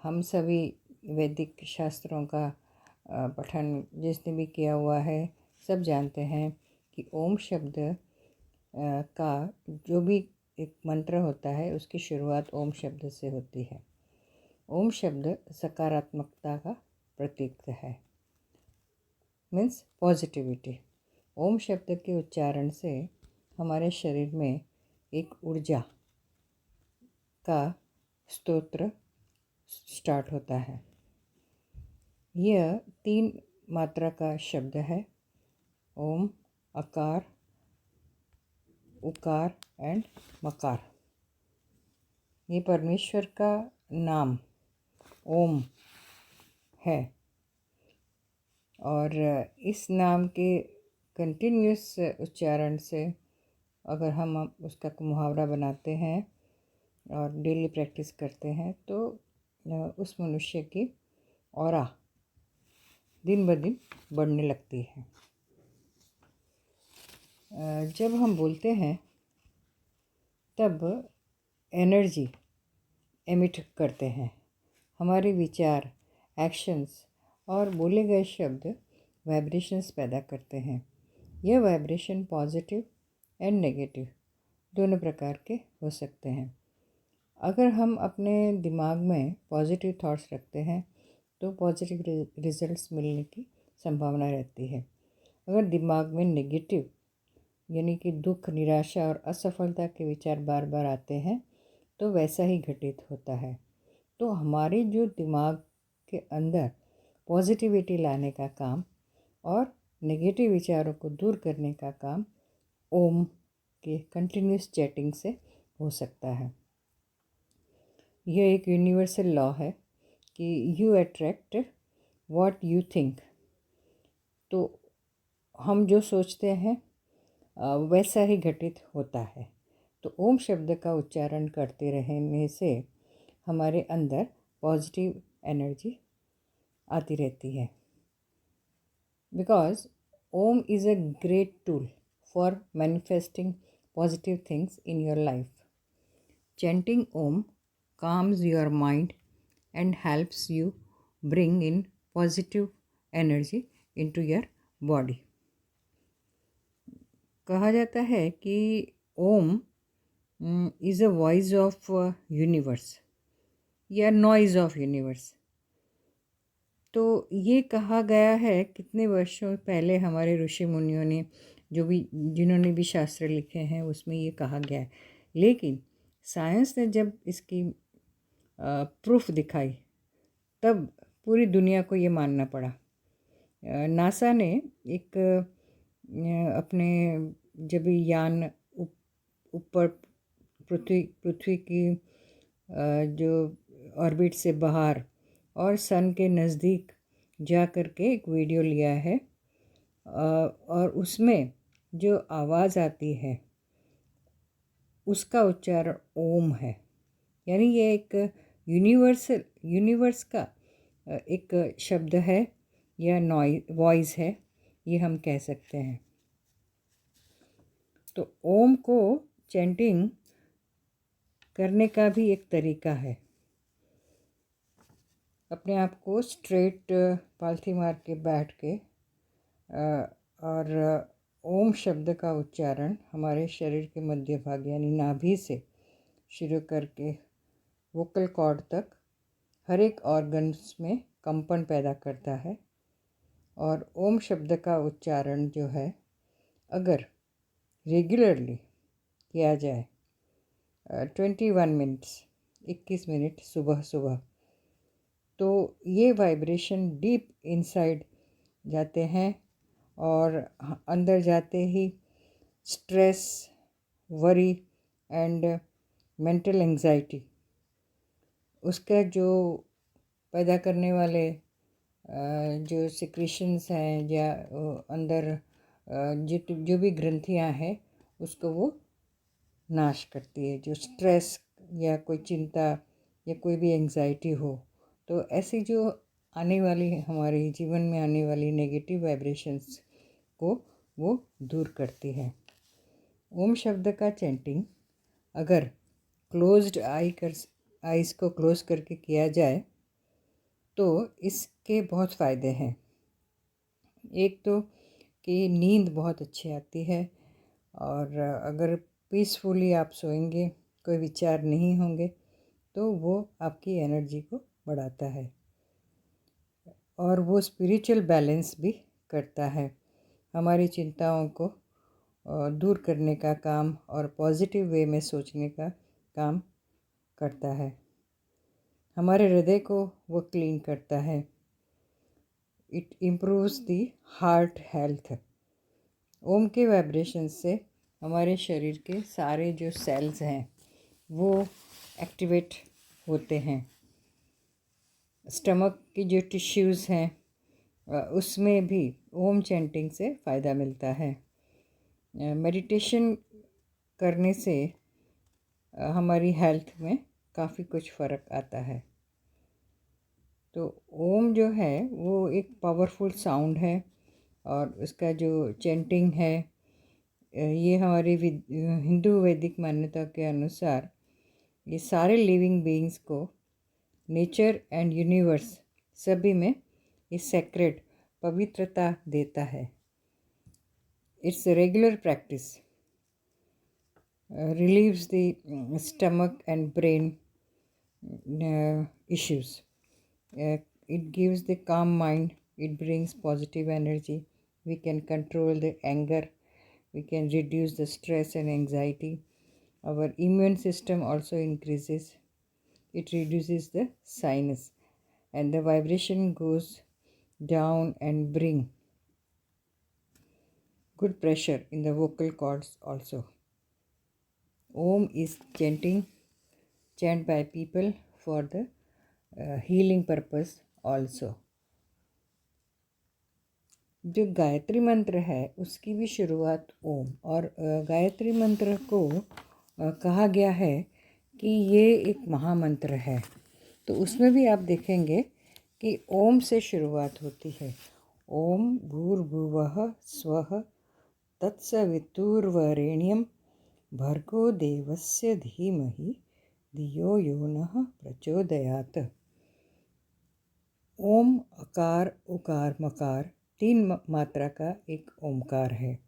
हम सभी वैदिक शास्त्रों का पठन जिसने भी किया हुआ है सब जानते हैं कि ओम शब्द का जो भी एक मंत्र होता है उसकी शुरुआत ओम शब्द से होती है। ओम शब्द सकारात्मकता का प्रतीक है, मीन्स पॉजिटिविटी। ओम शब्द के उच्चारण से हमारे शरीर में एक ऊर्जा का स्तोत्र स्टार्ट होता है। यह 3 मात्रा का शब्द है, ओम, अकार, उकार एंड मकार। ये परमेश्वर का नाम ओम है और इस नाम के कंटिन्यूस उच्चारण से अगर हम उसका मुहावरा बनाते हैं और डेली प्रैक्टिस करते हैं तो उस मनुष्य की ऑरा दिन ब दिन बढ़ने लगती है। जब हम बोलते हैं तब एनर्जी एमिट करते हैं। हमारे विचार, एक्शंस और बोले गए शब्द वाइब्रेशंस पैदा करते हैं। यह वाइब्रेशन पॉजिटिव एंड नेगेटिव दोनों प्रकार के हो सकते हैं। अगर हम अपने दिमाग में पॉजिटिव थॉट्स रखते हैं तो पॉजिटिव रिजल्ट्स मिलने की संभावना रहती है। अगर दिमाग में नेगेटिव यानी कि दुख, निराशा और असफलता के विचार बार बार आते हैं तो वैसा ही घटित होता है। तो हमारे जो दिमाग के अंदर पॉजिटिविटी लाने का काम और नेगेटिव विचारों को दूर करने का काम ओम के कंटिन्यूस चैटिंग से हो सकता है। यह एक यूनिवर्सल लॉ है कि you attract what you think. तो हम जो सोचते हैं वैसा ही घटित होता है। तो ओम शब्द का उच्चारण करते रहने से हमारे अंदर पॉजिटिव एनर्जी आती रहती है। Because Om is a great tool for manifesting positive things in your life. Chanting Om calms your mind and helps you bring in positive energy into your body. कहा जाता है कि Om is a voice of universe या noise of universe. तो ये कहा गया है कितने वर्षों पहले हमारे ऋषि मुनियों ने जिन्होंने भी शास्त्र लिखे हैं उसमें ये कहा गया है। लेकिन साइंस ने जब इसकी प्रूफ दिखाई तब पूरी दुनिया को ये मानना पड़ा। नासा ने एक अपने जब यान ऊपर पृथ्वी की जो ऑर्बिट से बाहर और सन के नज़दीक जा कर के एक वीडियो लिया है और उसमें जो आवाज़ आती है उसका उच्चारण ओम है। यानी ये एक यूनिवर्स का एक शब्द है या वॉइस है, ये हम कह सकते हैं। तो ओम को चैंटिंग करने का भी एक तरीका है। अपने आप को स्ट्रेट पालथी मार के बैठ के और ओम शब्द का उच्चारण हमारे शरीर के मध्य भाग यानी नाभि से शुरू करके वोकल कॉर्ड तक हर एक ऑर्गन्स में कंपन पैदा करता है। और ओम शब्द का उच्चारण जो है अगर रेगुलरली किया जाए 21 मिनट्स 21 मिनट सुबह सुबह तो ये वाइब्रेशन डीप इनसाइड जाते हैं और अंदर जाते ही stress, worry and mental anxiety उसका जो पैदा करने वाले जो सिक्रीशंस हैं या अंदर जो भी ग्रंथियां हैं उसको वो नाश करती है। जो स्ट्रेस या कोई चिंता या कोई भी एंजाइटी हो तो ऐसी जो आने वाली हमारे जीवन में आने वाली नेगेटिव वाइब्रेशंस को वो दूर करती है। ओम शब्द का चैंटिंग अगर क्लोज्ड आइज़ को क्लोज करके किया जाए तो इसके बहुत फ़ायदे हैं। एक तो कि नींद बहुत अच्छी आती है, और अगर पीसफुली आप सोएंगे, कोई विचार नहीं होंगे, तो वो आपकी एनर्जी को बढ़ाता है और वो स्पिरिचुअल बैलेंस भी करता है। हमारी चिंताओं को दूर करने का काम और पॉजिटिव वे में सोचने का काम करता है। हमारे हृदय को वो क्लीन करता है। It improves the heart health. Om के वाइब्रेशन से हमारे शरीर के सारे जो सेल्स हैं वो एक्टिवेट होते हैं। स्टमक की जो टिश्यूज़ हैं उसमें भी ओम चैंटिंग से फ़ायदा मिलता है। मेडिटेशन करने से हमारी हेल्थ में काफ़ी कुछ फ़र्क आता है। तो ओम जो है वो एक पावरफुल साउंड है, और उसका जो चैंटिंग है ये हमारी हिंदू वैदिक मान्यता के अनुसार ये सारे लिविंग बीइंग्स को, नेचर एंड यूनिवर्स सभी में ये सेक्रेड पवित्रता देता है। It's regular practice relieves the stomach and brain issues. It gives the calm mind. It brings positive energy. We can control the anger. We can reduce the stress and anxiety. Our immune system also increases. It reduces the sinus, and the vibration goes down and bring good pressure in the vocal cords also. Om is chant by people for the healing purpose also. जो गायत्री मंत्र है उसकी भी शुरुआत ओम, और गायत्री मंत्र को कहा गया है कि ये एक महामंत्र है। तो उसमें भी आप देखेंगे कि ओम से शुरुआत होती है। ओम भूर्भुवः स्वः तत्सवितुर्वरेण्यं भर्गो देवस्य धीमहि धियो यो नः प्रचोदयात्। ओम अकार उकार मकार 3 मात्रा का एक ओमकार है।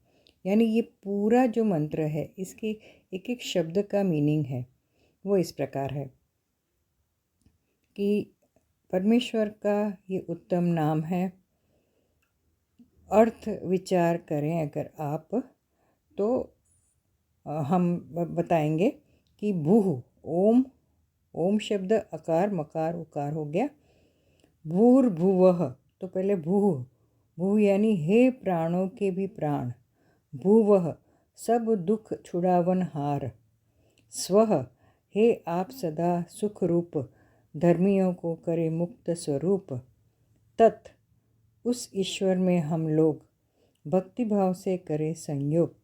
यानी ये पूरा जो मंत्र है इसकी एक एक शब्द का मीनिंग है वो इस प्रकार है कि परमेश्वर का ये उत्तम नाम है। अर्थ विचार करें अगर आप, तो हम बताएंगे कि भूह ओम, ओम शब्द अकार मकार उकार हो गया। भूर्भुवः, तो पहले भूह, भूह यानी हे प्राणों के भी प्राण। भुवः सब दुख छुड़ावन हार। स्वः हे आप सदा सुख रूप, धर्मियों को करे मुक्त स्वरूप। तत् उस ईश्वर में हम लोग भक्ति भाव से करें संयोग।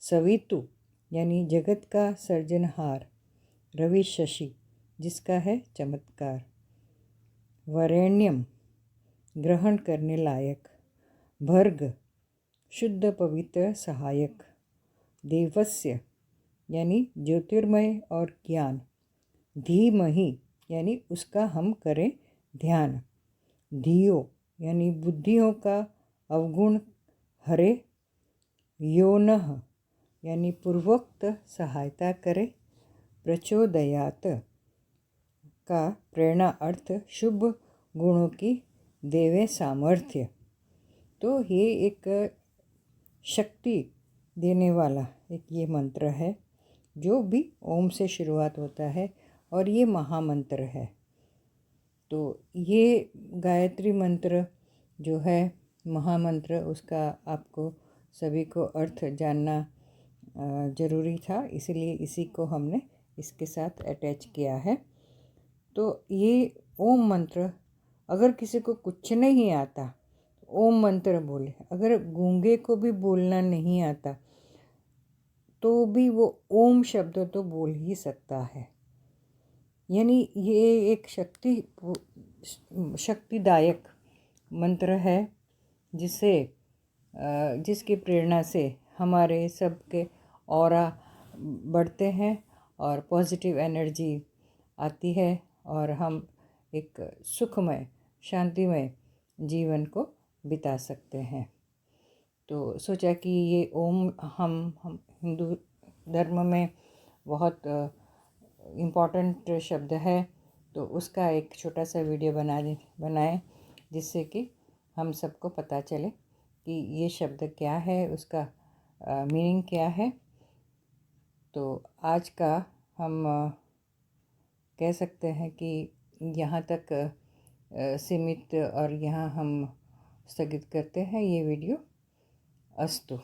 सवितु यानी जगत का सर्जनहार, रवि शशि जिसका है चमत्कार। वरेण्यम ग्रहण करने लायक। भर्ग शुद्ध पवित्र सहायक। देवस्य यानी ज्योतिर्मय और ज्ञान। धीमहि यानी उसका हम करें ध्यान। धियो यानी बुद्धियों का अवगुण हरे। योनः यानी पूर्वोक्त सहायता करे। प्रचोदयात का प्रेरणा अर्थ शुभ गुणों की देवे सामर्थ्य। तो ये एक शक्ति देने वाला एक ये मंत्र है जो भी ओम से शुरुआत होता है, और ये महामंत्र है। तो ये गायत्री मंत्र जो है महामंत्र, उसका आपको सभी को अर्थ जानना ज़रूरी था, इसलिए इसी को हमने इसके साथ अटैच किया है। तो ये ओम मंत्र अगर किसी को कुछ नहीं आता ओम मंत्र बोले, अगर गूंगे को भी बोलना नहीं आता तो भी वो ओम शब्द तो बोल ही सकता है। यानी ये एक शक्तिदायक मंत्र है जिसकी प्रेरणा से हमारे सबके ऑरा बढ़ते हैं और पॉजिटिव एनर्जी आती है, और हम एक सुखमय शांतिमय जीवन को बिता सकते हैं। तो सोचा कि ये ओम हम हिंदू धर्म में बहुत इम्पॉर्टेंट शब्द है, तो उसका एक छोटा सा वीडियो बनाएं जिससे कि हम सबको पता चले कि ये शब्द क्या है, उसका मीनिंग क्या है। तो आज का हम कह सकते हैं कि यहाँ तक सीमित और यहाँ हम स्थगित करते हैं ये वीडियो। अस्तु।